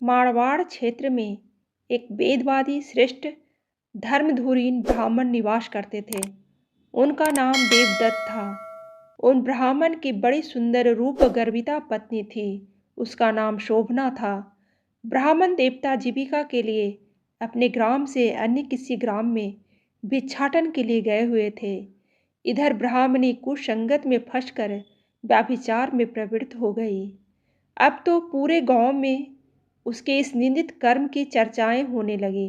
मारवाड़ क्षेत्र में एक वेदवादी श्रेष्ठ धर्मधुरीन ब्राह्मण निवास करते थे। उनका नाम देवदत्त था। उन ब्राह्मण की बड़ी सुंदर रूप गर्विता पत्नी थी। उसका नाम शोभना था। ब्राह्मण देवता जीविका के लिए अपने ग्राम से अन्य किसी ग्राम में भिक्षाटन के लिए गए हुए थे। इधर ब्राह्मणी कुसंगत में फंसकर व्यभिचार में प्रवृत्त हो गई। अब तो पूरे गांव में उसके इस निंदित कर्म की चर्चाएं होने लगी,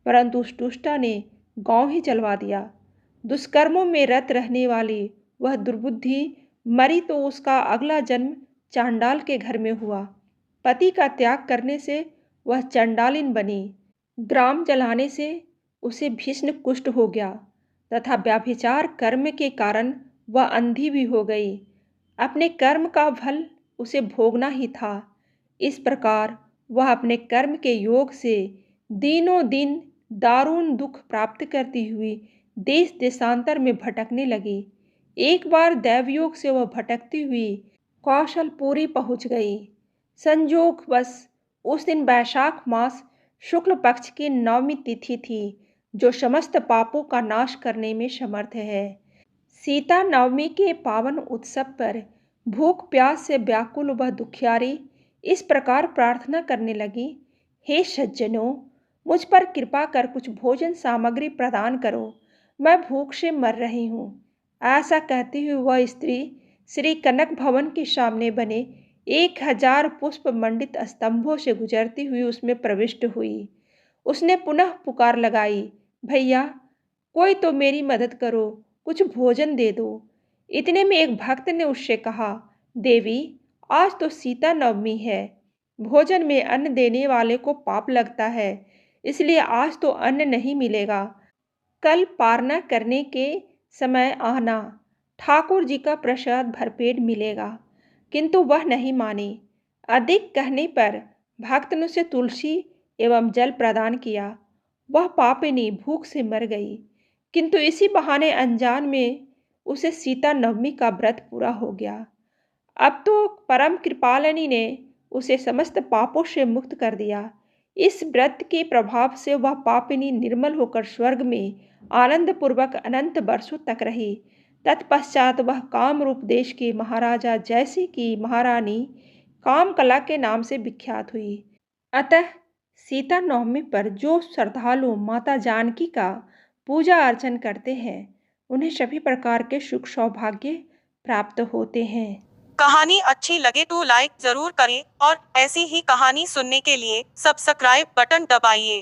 परंतु उस दुष्टा ने गांव ही जलवा दिया। दुष्कर्मों में रत रहने वाली वह दुर्बुद्धि मरी तो उसका अगला जन्म चांडाल के घर में हुआ। पति का त्याग करने से वह चंडालिन बनी। ग्राम जलाने से उसे भीषण कुष्ठ हो गया तथा व्यभिचार कर्म के कारण वह अंधी भी हो गई। अपने कर्म का फल उसे भोगना ही था। इस प्रकार वह अपने कर्म के योग से दिनों दिन दारुण दुख प्राप्त करती हुई देश देशांतर में भटकने लगी। एक बार दैवयोग से वह भटकती हुई कौशलपुरी पहुंच गई। संयोगवश उस दिन वैशाख मास शुक्ल पक्ष की नवमी तिथि थी, जो समस्त पापों का नाश करने में समर्थ है। सीता नवमी के पावन उत्सव पर भूख प्यास से व्याकुल वह दुखियारी इस प्रकार प्रार्थना करने लगी, हे सज्जनों, मुझ पर कृपा कर कुछ भोजन सामग्री प्रदान करो, मैं भूख से मर रही हूँ। ऐसा कहती हुई वह स्त्री श्री कनक भवन के सामने बने 1000 पुष्प मंडित स्तंभों से गुजरती हुई उसमें प्रविष्ट हुई। उसने पुनः पुकार लगाई, भैया कोई तो मेरी मदद करो, कुछ भोजन दे दो। इतने में एक भक्त ने उससे कहा, देवी आज तो सीता नवमी है, भोजन में अन्न देने वाले को पाप लगता है, इसलिए आज तो अन्न नहीं मिलेगा। कल पारना करने के समय आना, ठाकुर जी का प्रसाद भरपेट मिलेगा। किंतु वह नहीं मानी। अधिक कहने पर भक्त ने उसे तुलसी एवं जल प्रदान किया। वह पापिनी भूख से मर गई, किंतु इसी बहाने अनजान में उसे सीता नवमी का व्रत पूरा हो गया। अब तो परम कृपालिनी ने उसे समस्त पापों से मुक्त कर दिया। इस व्रत के प्रभाव से वह पापिनी निर्मल होकर स्वर्ग में आनंद पूर्वक अनंत वर्षों तक रही। तत्पश्चात वह कामरूप देश के महाराजा जैसी की महारानी कामकला के नाम से विख्यात हुई। अतः सीता नवमी पर जो श्रद्धालु माता जानकी का पूजा अर्चन करते हैं, उन्हें सभी प्रकार के सुख सौभाग्य प्राप्त होते हैं। कहानी अच्छी लगे तो लाइक जरूर करें और ऐसी ही कहानी सुनने के लिए सब्सक्राइब बटन दबाइए।